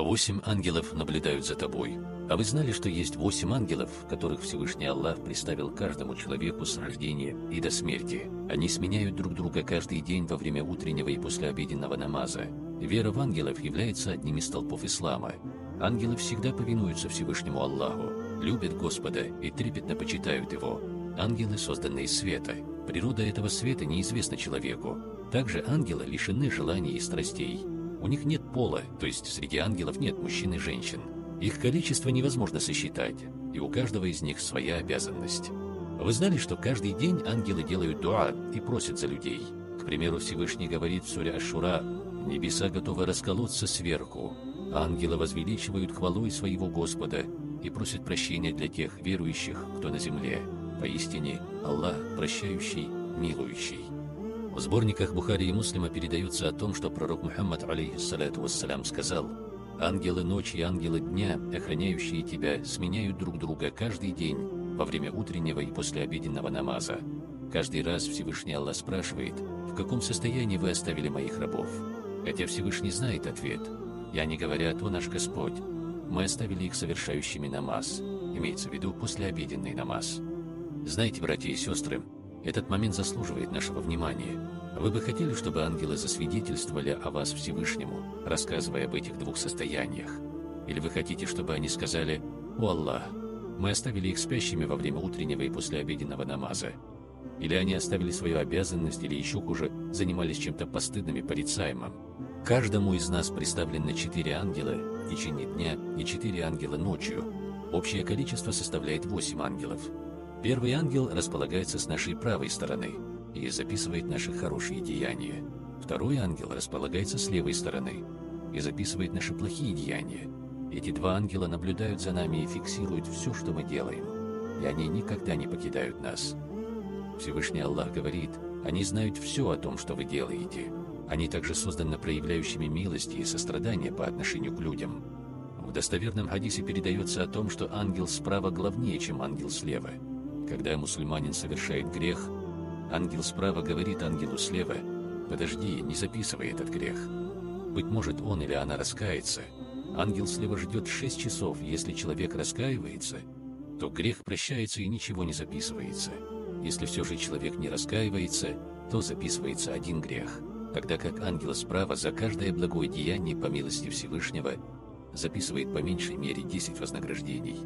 8 ангелов наблюдают за тобой. А вы знали, что есть 8 ангелов, которых Всевышний Аллах представил каждому человеку с рождения и до смерти? Они сменяют друг друга каждый день во время утреннего и послеобеденного намаза. Вера в ангелов является одним из столпов ислама. Ангелы всегда повинуются Всевышнему Аллаху, любят Господа и трепетно почитают Его. Ангелы созданы из света. Природа этого света неизвестна человеку. Также ангелы лишены желаний и страстей. У них нет пола, то есть среди ангелов нет мужчин и женщин. Их количество невозможно сосчитать, и у каждого из них своя обязанность. Вы знали, что каждый день ангелы делают дуа и просят за людей? К примеру, Всевышний говорит в суре Аш-Шура: «Небеса готовы расколоться сверху, ангелы возвеличивают хвалой своего Господа и просят прощения для тех верующих, кто на земле. Поистине, Аллах прощающий, милующий». В сборниках Бухари и Муслима передается о том, что пророк Мухаммад, алейхиссаляту вассалям, сказал: «Ангелы ночи и ангелы дня, охраняющие тебя, сменяют друг друга каждый день во время утреннего и послеобеденного намаза. Каждый раз Всевышний Аллах спрашивает: в каком состоянии вы оставили моих рабов? Хотя Всевышний знает ответ. И они говорят: о наш Господь, мы оставили их совершающими намаз». Имеется в виду послеобеденный намаз. Знаете, братья и сестры, этот момент заслуживает нашего внимания. Вы бы хотели, чтобы ангелы засвидетельствовали о вас Всевышнему, рассказывая об этих двух состояниях? Или вы хотите, чтобы они сказали: «О Аллах, мы оставили их спящими во время утреннего и послеобеденного намаза»? Или они оставили свою обязанность, или еще хуже, занимались чем-то постыдным и порицаемым? Каждому из нас представлены 4 ангела в течение дня и 4 ангела ночью. Общее количество составляет 8 ангелов. Первый ангел располагается с нашей правой стороны и записывает наши хорошие деяния. Второй ангел располагается с левой стороны и записывает наши плохие деяния. Эти 2 ангела наблюдают за нами и фиксируют все, что мы делаем. И они никогда не покидают нас. Всевышний Аллах говорит: «Они знают все о том, что вы делаете». Они также созданы проявляющими милости и сострадания по отношению к людям. В достоверном хадисе передается о том, что ангел справа главнее, чем ангел слева. Когда мусульманин совершает грех, ангел справа говорит ангелу слева: «Подожди, не записывай этот грех». Быть может, он или она раскается. Ангел слева ждет 6 часов, если человек раскаивается, то грех прощается и ничего не записывается. Если все же человек не раскаивается, то записывается 1 грех, тогда как ангел справа за каждое благое деяние по милости Всевышнего записывает по меньшей мере 10 вознаграждений.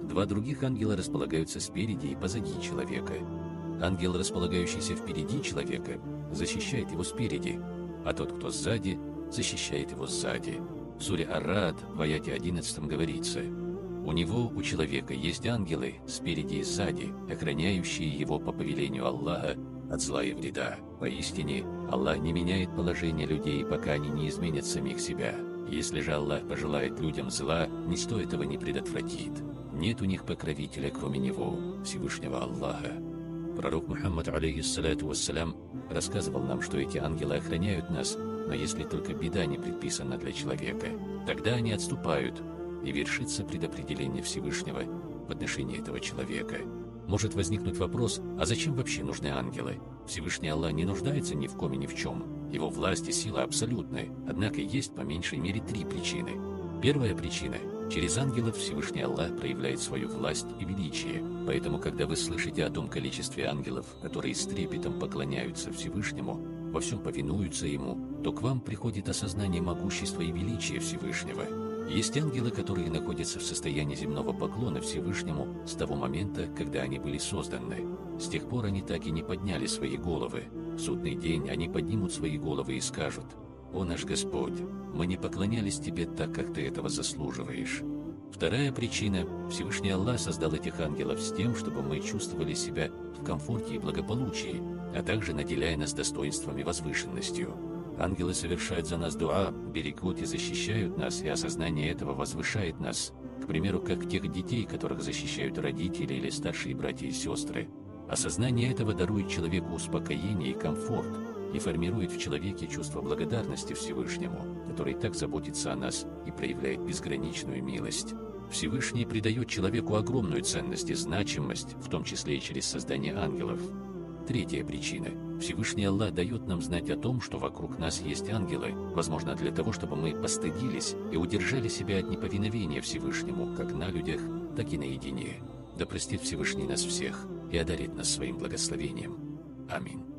2 других ангела располагаются спереди и позади человека. Ангел, располагающийся впереди человека, защищает его спереди, а тот, кто сзади, защищает его сзади. В суре Ар-Раад в аяте 11 говорится: «У него, у человека, есть ангелы спереди и сзади, охраняющие его по повелению Аллаха от зла и вреда. Поистине, Аллах не меняет положение людей, пока они не изменят самих себя. Если же Аллах пожелает людям зла, никто этого не предотвратит. Нет у них покровителя, кроме Него, Всевышнего Аллаха». Пророк Мухаммад, алейхиссаляту вассалям, рассказывал нам, что эти ангелы охраняют нас, но если только беда не предписана для человека, тогда они отступают, и вершится предопределение Всевышнего в отношении этого человека. Может возникнуть вопрос: а зачем вообще нужны ангелы? Всевышний Аллах не нуждается ни в ком и ни в чем. Его власть и сила абсолютны, однако есть по меньшей мере 3 причины. Первая причина: через ангелов Всевышний Аллах проявляет свою власть и величие. Поэтому, когда вы слышите о том количестве ангелов, которые с трепетом поклоняются Всевышнему, во всем повинуются Ему, то к вам приходит осознание могущества и величия Всевышнего. Есть ангелы, которые находятся в состоянии земного поклона Всевышнему с того момента, когда они были созданы. С тех пор они так и не подняли свои головы. В судный день они поднимут свои головы и скажут: «О наш Господь, мы не поклонялись Тебе так, как Ты этого заслуживаешь». Вторая причина: Всевышний Аллах создал этих ангелов с тем, чтобы мы чувствовали себя в комфорте и благополучии, а также наделяя нас достоинством и возвышенностью. Ангелы совершают за нас дуа, берегут и защищают нас, и осознание этого возвышает нас. К примеру, как тех детей, которых защищают родители или старшие братья и сестры. Осознание этого дарует человеку успокоение и комфорт, и формирует в человеке чувство благодарности Всевышнему, который так заботится о нас и проявляет безграничную милость. Всевышний придает человеку огромную ценность и значимость, в том числе и через создание ангелов. Третья причина: Всевышний Аллах дает нам знать о том, что вокруг нас есть ангелы, возможно, для того, чтобы мы постыдились и удержали себя от неповиновения Всевышнему, как на людях, так и наедине. Да простит Всевышний нас всех и одарит нас своим благословением. Аминь.